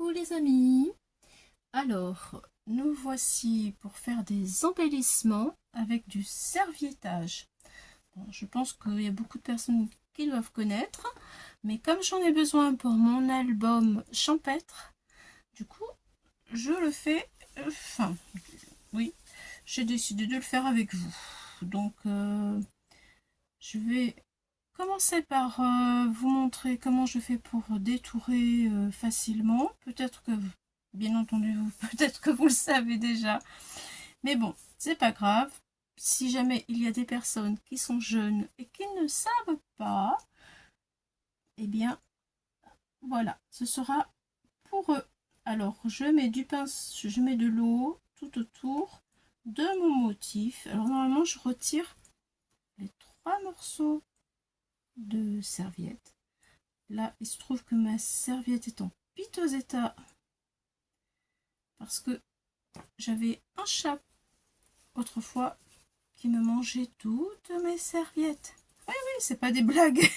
Coucou les amis. Alors, nous voici pour faire des embellissements avec du serviettage. Bon, je pense qu'il y a beaucoup de personnes qui doivent connaître, mais comme j'en ai besoin pour mon album champêtre, du coup, je le fais, oui, j'ai décidé de le faire avec vous. Donc, je vais commencer par vous montrer comment je fais pour détourer facilement. Peut-être que, bien entendu, peut-être que vous le savez déjà. Mais bon, c'est pas grave. Si jamais il y a des personnes qui sont jeunes et qui ne savent pas, eh bien, voilà, ce sera pour eux. Alors, je mets du pince, je mets de l'eau tout autour de mon motif. Alors, normalement, je retire les 3 morceaux de serviette. Là, il se trouve que ma serviette est en piteux état parce que j'avais un chat autrefois qui me mangeait toutes mes serviettes. Oui, oui, c'est pas des blagues.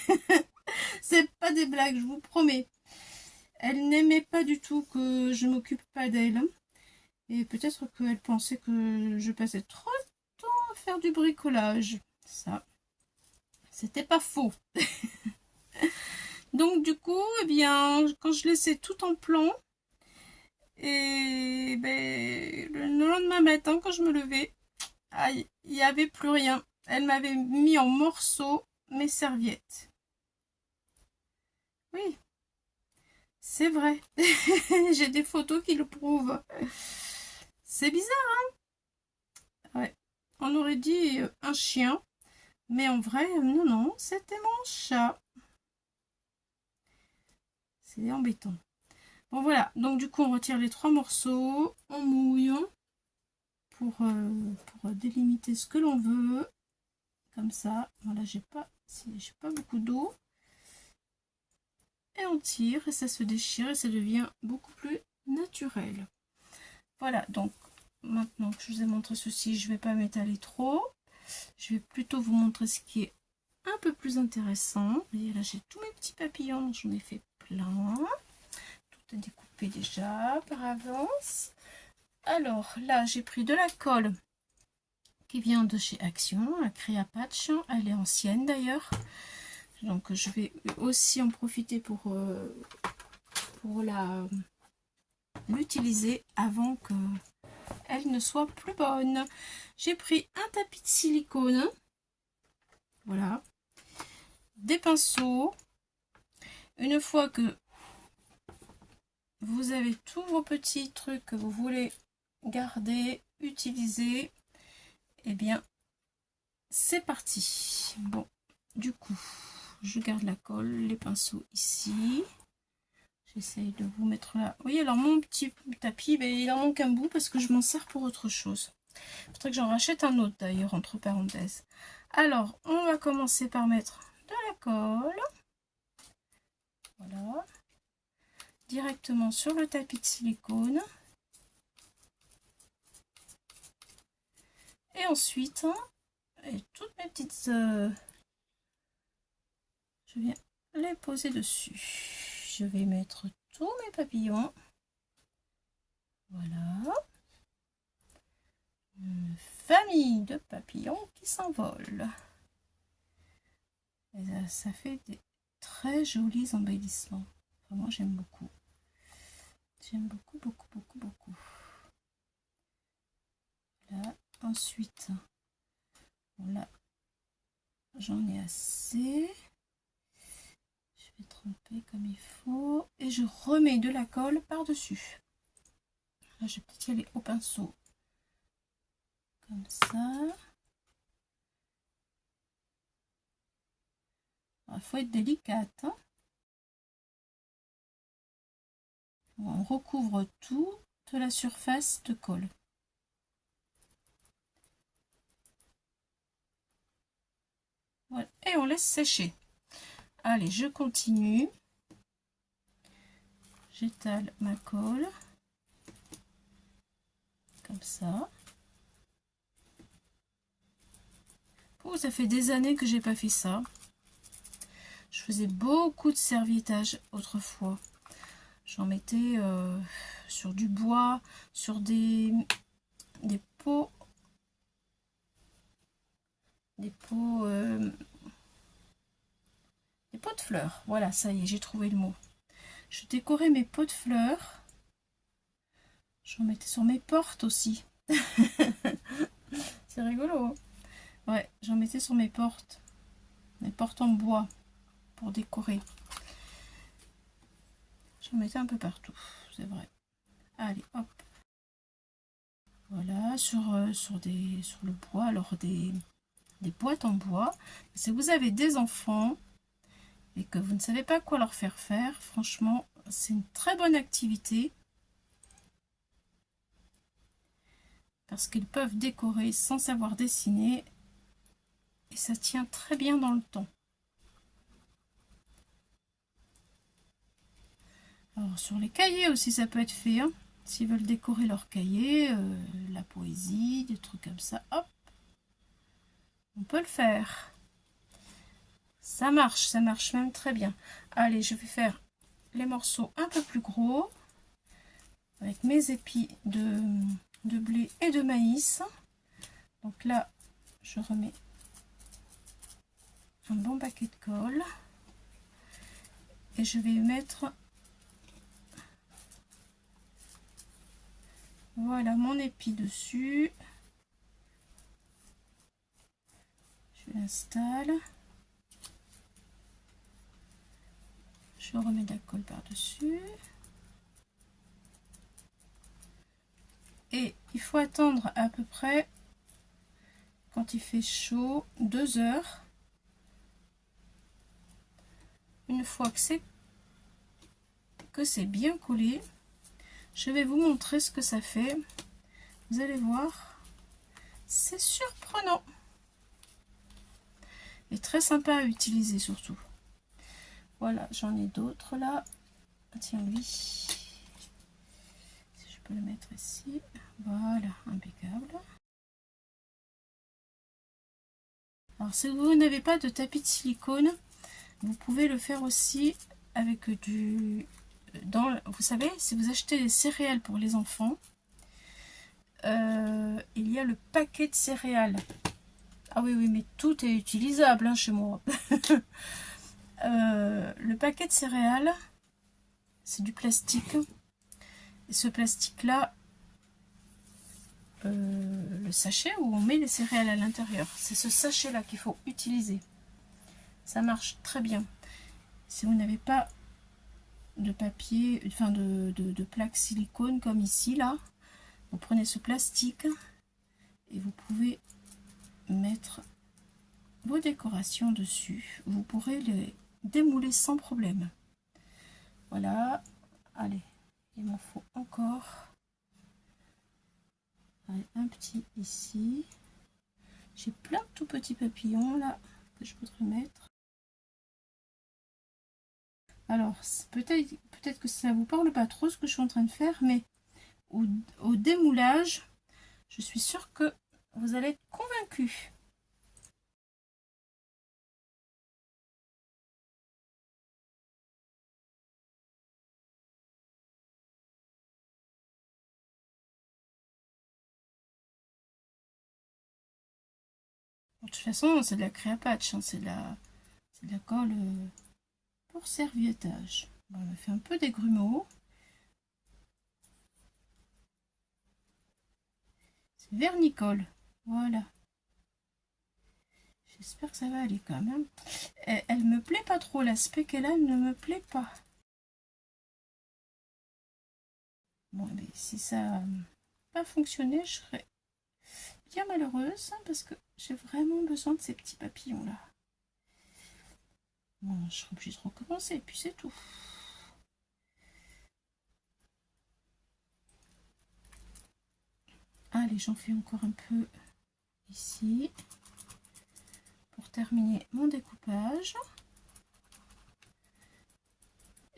C'est pas des blagues, je vous promets. Elle n'aimait pas du tout que je m'occupe pas d'elle. Et peut-être qu'elle pensait que je passais trop de temps à faire du bricolage. Ça, c'était pas faux. Donc du coup, eh bien, quand je laissais tout en plan, et ben, le lendemain matin, quand je me levais, il n'y avait plus rien. Elle m'avait mis en morceaux mes serviettes. Oui, c'est vrai. J'ai des photos qui le prouvent. C'est bizarre, hein? Ouais. On aurait dit un chien, mais en vrai, non, non, c'était mon chat. C'est embêtant. Bon, voilà. Donc, du coup, on retire les 3 morceaux, on mouille pour délimiter ce que l'on veut. Comme ça. Voilà, j'ai pas beaucoup d'eau. Et on tire et ça se déchire et ça devient beaucoup plus naturel. Voilà, donc maintenant que je vous ai montré ceci, je ne vais pas m'étaler trop. Je vais plutôt vous montrer ce qui est un peu plus intéressant. Vous voyez, là j'ai tous mes petits papillons, j'en ai fait plein. Tout est découpé déjà par avance. Alors là, j'ai pris de la colle qui vient de chez Action, la Créa Patch. Elle est ancienne d'ailleurs. Donc je vais aussi en profiter pour l'utiliser avant qu'elle ne soit plus bonne. J'ai pris un tapis de silicone. Voilà. Des pinceaux. Une fois que vous avez tous vos petits trucs que vous voulez garder, utiliser, eh bien, c'est parti. Bon, du coup, je garde la colle, les pinceaux ici. J'essaye de vous mettre là. Oui, alors mon petit tapis, ben, il en manque un bout parce que je m'en sers pour autre chose. Il faudrait que j'en rachète un autre d'ailleurs, entre parenthèses. Alors, on va commencer par mettre de la colle. Voilà. Directement sur le tapis de silicone. Et ensuite, et toutes mes petites... je viens les poser dessus. Je vais mettre tous mes papillons. Voilà. Une famille de papillons qui s'envolent. Et ça fait des très jolis embellissements. Enfin, moi, j'aime beaucoup. J'aime beaucoup, beaucoup, beaucoup, beaucoup. Là, ensuite, voilà, j'en ai assez. Je vais tremper comme il faut. Et je remets de la colle par-dessus. Là, je vais peut-être y aller au pinceau. Comme ça. Il faut être délicate. Hein. On recouvre toute la surface de colle. Voilà. Et on laisse sécher. Allez, je continue. J'étale ma colle. Comme ça. Oh, ça fait des années que j'ai pas fait ça. Je faisais beaucoup de serviettage autrefois. J'en mettais sur du bois, sur des pots, des pots, des pots de fleurs. Voilà, ça y est, j'ai trouvé le mot. Je décorais mes pots de fleurs. J'en mettais sur mes portes aussi. C'est rigolo, hein. Ouais, j'en mettais sur mes portes en bois pour décorer. J'en mettais un peu partout, c'est vrai. Allez, hop. Voilà, sur le bois, alors des boîtes en bois. Si vous avez des enfants et que vous ne savez pas quoi leur faire faire, franchement, c'est une très bonne activité. Parce qu'ils peuvent décorer sans savoir dessiner. Et ça tient très bien dans le temps. Alors sur les cahiers aussi ça peut être fait, hein. S'ils veulent décorer leur cahier, la poésie, des trucs comme ça, hop, on peut le faire. Ça marche même très bien. Allez, je vais faire les morceaux un peu plus gros avec mes épis de blé et de maïs. Donc là, je remets un bon paquet de colle et je vais mettre, voilà, mon épi dessus. Je l'installe. Je remets de la colle par-dessus. Et il faut attendre à peu près, quand il fait chaud, 2 heures. Une fois que c'est bien collé, je vais vous montrer ce que ça fait. Vous allez voir, c'est surprenant. Et très sympa à utiliser surtout. Voilà, j'en ai d'autres là. Tiens, lui. Si je peux le mettre ici. Voilà, impeccable. Alors, si vous n'avez pas de tapis de silicone, vous pouvez le faire aussi avec du... vous savez, si vous achetez des céréales pour les enfants, il y a le paquet de céréales. Ah oui, oui, mais tout est utilisable, hein, chez moi. Le paquet de céréales, c'est du plastique. Et ce plastique-là, le sachet où on met les céréales à l'intérieur, c'est ce sachet-là qu'il faut utiliser. Ça marche très bien. Si vous n'avez pas de papier, enfin de plaque silicone comme ici, là, vous prenez ce plastique et vous pouvez mettre vos décorations dessus. Vous pourrez les démouler sans problème. Voilà. Allez, il m'en faut encore. Allez, un petit ici. J'ai plein de tout petits papillons là que je voudrais mettre. Alors, peut-être que ça vous parle pas trop ce que je suis en train de faire, mais au démoulage, je suis sûre que vous allez être convaincus. De toute façon, c'est de la créapatch, hein, c'est de la colle pour serviettage. Bon, on a fait un peu des grumeaux. C'est vernicole. Voilà. J'espère que ça va aller quand même. Elle me plaît pas trop, l'aspect qu'elle a ne me plaît pas. Bon, mais si ça n'a pas fonctionné, je serais bien malheureuse parce que j'ai vraiment besoin de ces petits papillons là. Bon, je serai obligée de recommencer et puis c'est tout. Allez, j'en fais encore un peu ici pour terminer mon découpage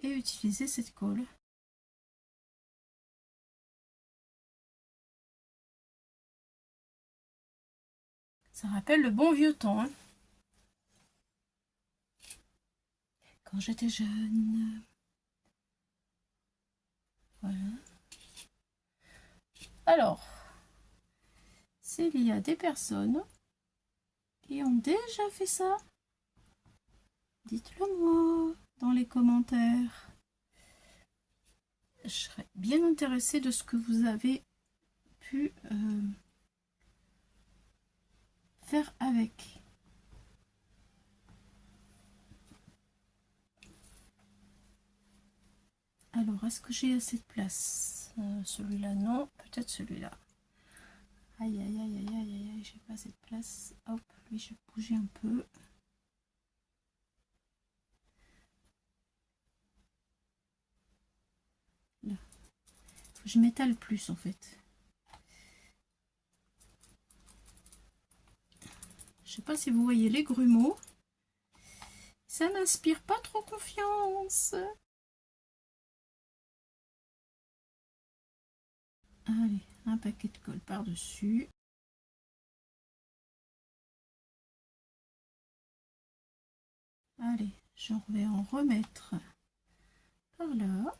et utiliser cette colle. Ça rappelle le bon vieux temps, hein. Quand j'étais jeune. Alors, s'il y a des personnes qui ont déjà fait ça, dites-le moi dans les commentaires. Je serais bien intéressée de ce que vous avez pu faire avec. Alors, est-ce que j'ai assez de place? Celui-là, non. Peut-être celui-là. Aïe, aïe, aïe, aïe, aïe, aïe, aïe, j'ai pas assez de place. Hop, lui, je vais bouger un peu. Là. Je m'étale plus, en fait. Je sais pas si vous voyez les grumeaux. Ça n'inspire pas trop confiance. Allez, un paquet de colle par-dessus. Allez, je vais en remettre par là.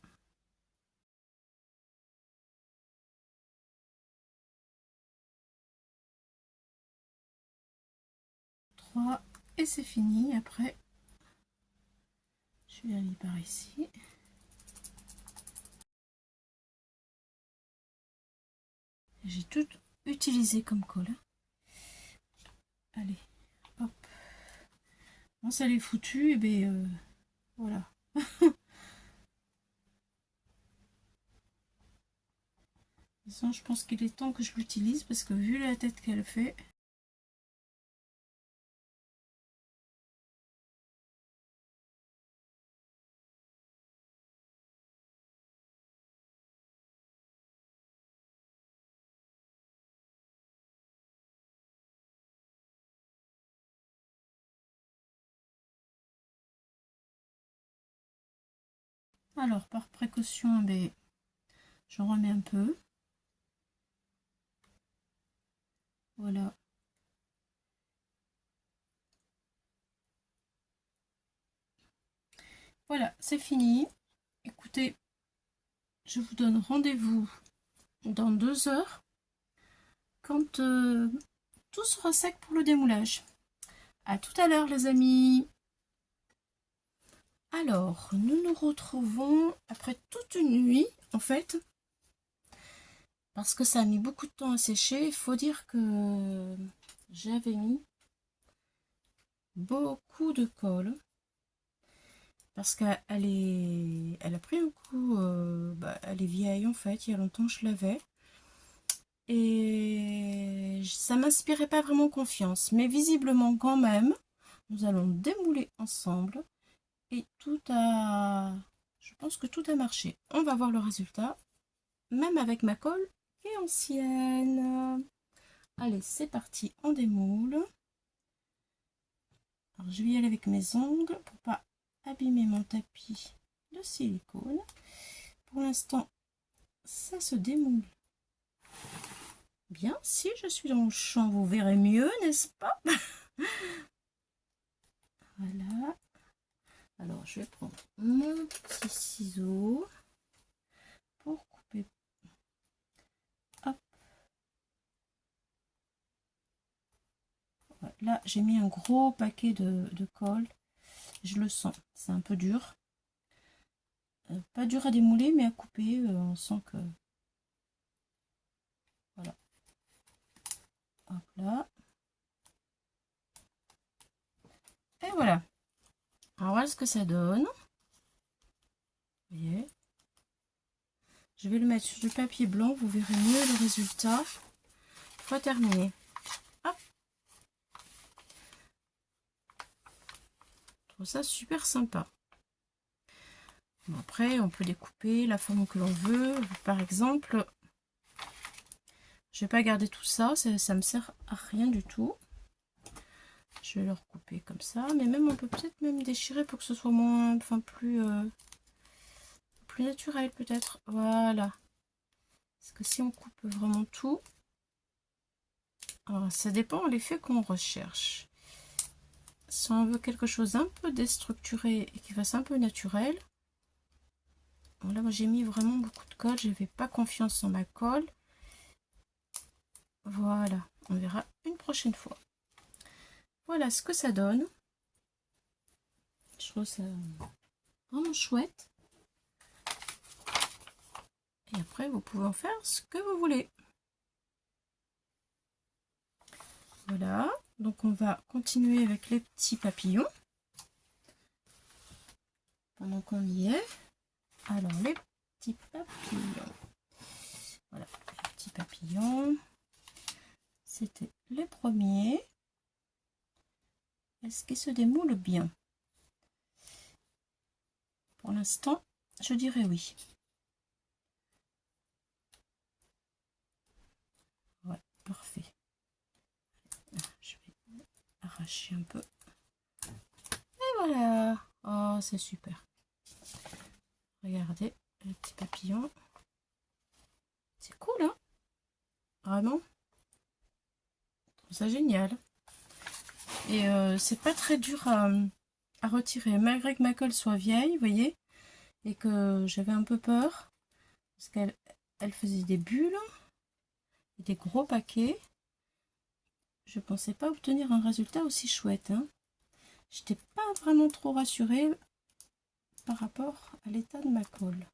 3 et c'est fini. Après, je vais aller par ici. J'ai tout utilisé comme colle. Allez, hop. Bon, ça l'est foutu, et bien voilà. Je pense qu'il est temps que je l'utilise parce que vu la tête qu'elle fait. Alors, par précaution, j'en remets un peu. Voilà. Voilà, c'est fini. Écoutez, je vous donne rendez-vous dans 2 heures quand tout sera sec pour le démoulage. À tout à l'heure, les amis. Alors, nous nous retrouvons après toute une nuit, en fait, parce que ça a mis beaucoup de temps à sécher. Il faut dire que j'avais mis beaucoup de colle parce qu'elle elle a pris un coup, elle est vieille en fait, il y a longtemps que je l'avais. Et ça m'inspirait pas vraiment confiance, mais visiblement quand même, nous allons démouler ensemble et je pense que tout a marché. On va voir le résultat, même avec ma colle qui est ancienne. Allez, c'est parti, on démoule. Alors, je vais y aller avec mes ongles pour pas abîmer mon tapis de silicone. Pour l'instant, ça se démoule bien. Si je suis dans le champ, vous verrez mieux, n'est-ce pas? Voilà. Alors, je vais prendre mon petit ciseau pour couper. Hop. Ouais, là, j'ai mis un gros paquet de colle. Je le sens, c'est un peu dur. Pas dur à démouler, mais à couper. On sent que... Voilà. Hop là. Et voilà. Alors voilà ce que ça donne. Vous voyez. Je vais le mettre sur du papier blanc, vous verrez mieux le résultat. Pas terminé. Hop. Je trouve ça super sympa. Bon, après, on peut découper la forme que l'on veut. Par exemple, je vais pas garder tout ça, ça me sert à rien du tout. Je vais le recouper comme ça, mais même on peut peut-être même déchirer pour que ce soit moins, enfin plus naturel peut-être. Voilà. Parce que si on coupe vraiment tout, alors ça dépend de l'effet qu'on recherche. Si on veut quelque chose un peu déstructuré et qui fasse un peu naturel, bon, là moi j'ai mis vraiment beaucoup de colle, j'avais pas confiance en ma colle. Voilà, on verra une prochaine fois. Voilà ce que ça donne. Je trouve ça vraiment chouette. Et après, vous pouvez en faire ce que vous voulez. Voilà, donc on va continuer avec les petits papillons. Pendant qu'on y est. Alors, les petits papillons. Voilà, les petits papillons. C'était les premiers. Est-ce qu'ils se démoulent bien? Pour l'instant, je dirais oui. Ouais, parfait. Je vais arracher un peu. Et voilà. Oh, c'est super. Regardez, les petits papillons. C'est cool, hein? Vraiment. Je trouve ça génial. Et c'est pas très dur à retirer. Malgré que ma colle soit vieille, vous voyez, et que j'avais un peu peur. Parce qu'elle faisait des bulles. Et des gros paquets. Je pensais pas obtenir un résultat aussi chouette, hein. J'étais pas vraiment trop rassurée par rapport à l'état de ma colle.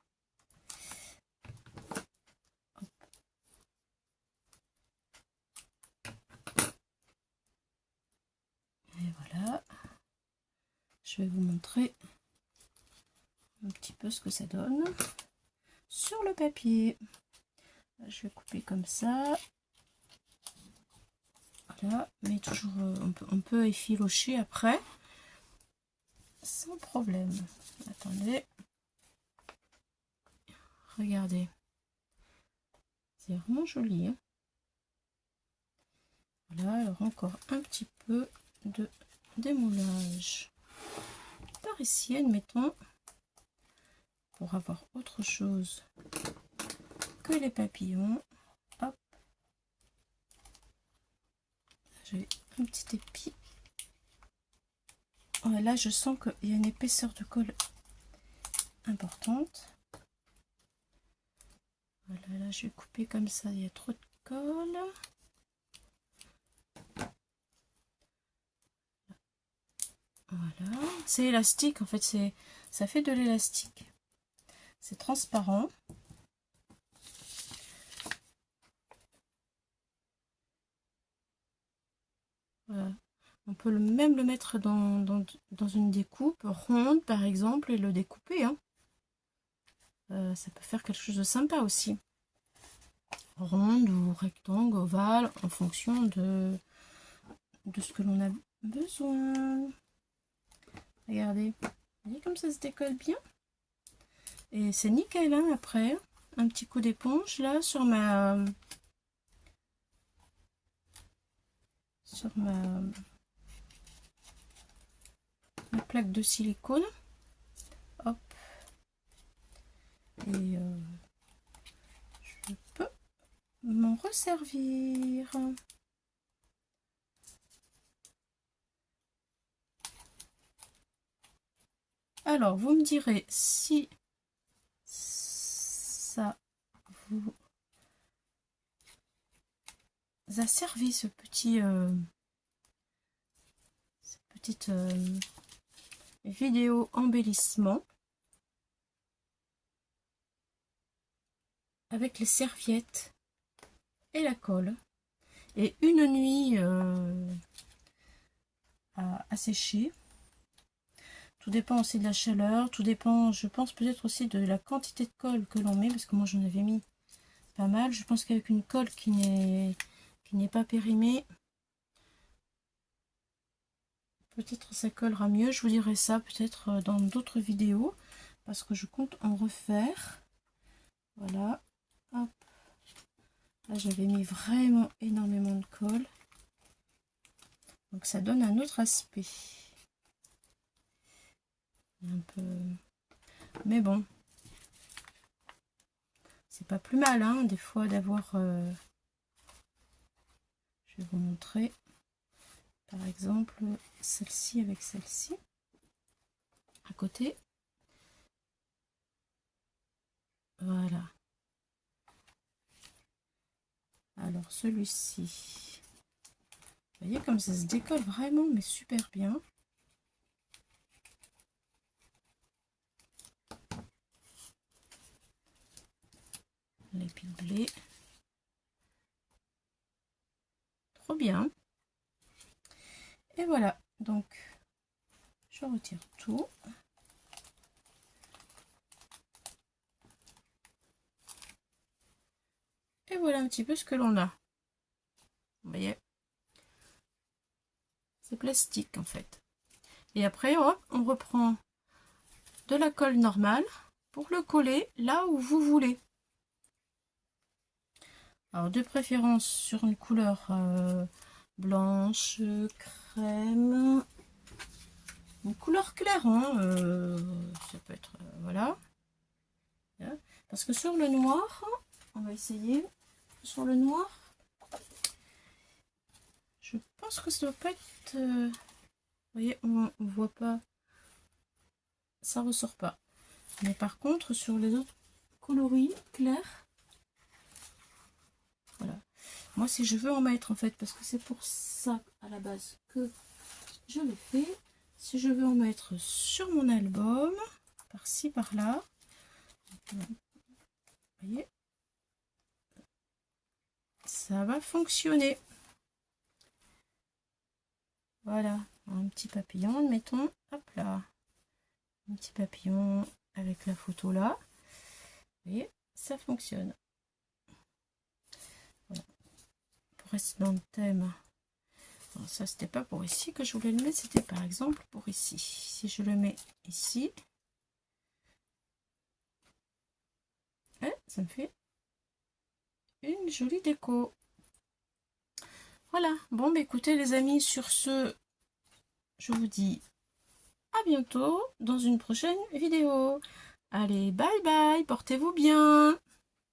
Hop. Et voilà. Je vais vous montrer un petit peu ce que ça donne sur le papier. Je vais couper comme ça. Voilà, mais toujours on peut effilocher après sans problème. Attendez. Regardez. C'est vraiment joli, hein. Voilà, alors encore un petit peu de démoulage par ici, admettons, pour avoir autre chose que les papillons. Hop, j'ai un petit épi. Ouais, là je sens qu'il y a une épaisseur de colle importante. Voilà, là je vais couper comme ça, il y a trop de colle. Voilà, c'est élastique en fait, ça fait de l'élastique. C'est transparent. Voilà. On peut même le mettre dans une découpe ronde par exemple et le découper, hein. Ça peut faire quelque chose de sympa aussi. Ronde ou rectangle, ovale, en fonction de ce que l'on a besoin. Regardez, vous voyez comme ça se décolle bien. Et c'est nickel, hein, après. Un petit coup d'éponge là sur ma plaque de silicone. Hop. Et je peux m'en resservir. Alors, vous me direz si ça vous a servi cette petite vidéo embellissement avec les serviettes et la colle. Et une nuit à sécher. Tout dépend aussi de la chaleur, tout dépend, je pense peut-être aussi de la quantité de colle que l'on met, parce que moi j'en avais mis pas mal. Je pense qu'avec une colle qui n'est pas périmée, peut-être ça collera mieux. Je vous dirai ça peut-être dans d'autres vidéos, parce que je compte en refaire. Voilà. Hop. Là j'avais mis vraiment énormément de colle. Donc ça donne un autre aspect. Un peu... Mais bon. C'est pas plus mal, hein, des fois d'avoir... Je vais vous montrer. Par exemple, celle-ci avec celle-ci. À côté. Voilà. Alors, Alors celui-ci, vous voyez comme ça se décolle vraiment, mais super bien. L'épinglé. Trop bien. Et voilà, donc je retire tout. Et voilà un petit peu ce que l'on a. Vous voyez, c'est plastique en fait. Et après, hop, on reprend de la colle normale pour le coller là où vous voulez. Alors de préférence sur une couleur blanche, crème, une couleur claire, hein, ça peut être, voilà. Parce que sur le noir, on va essayer, sur le noir, je pense que ça doit pas être, vous voyez, on voit pas, ça ressort pas. Mais par contre, sur les autres coloris clairs, voilà. Moi, si je veux en mettre, en fait, parce que c'est pour ça, à la base, que je l'ai fait. Si je veux en mettre sur mon album, par-ci, par-là, vous voyez, ça va fonctionner. Voilà, un petit papillon, mettons, hop là. Un petit papillon avec la photo là. Vous voyez, ça fonctionne. Voilà. Pour rester dans le thème. Alors ça, c'était pas pour ici que je voulais le mettre, c'était par exemple pour ici. Si je le mets ici, ça me fait une jolie déco. Voilà, bon, bah, écoutez les amis, sur ce, je vous dis à bientôt dans une prochaine vidéo. Allez, bye bye, portez-vous bien.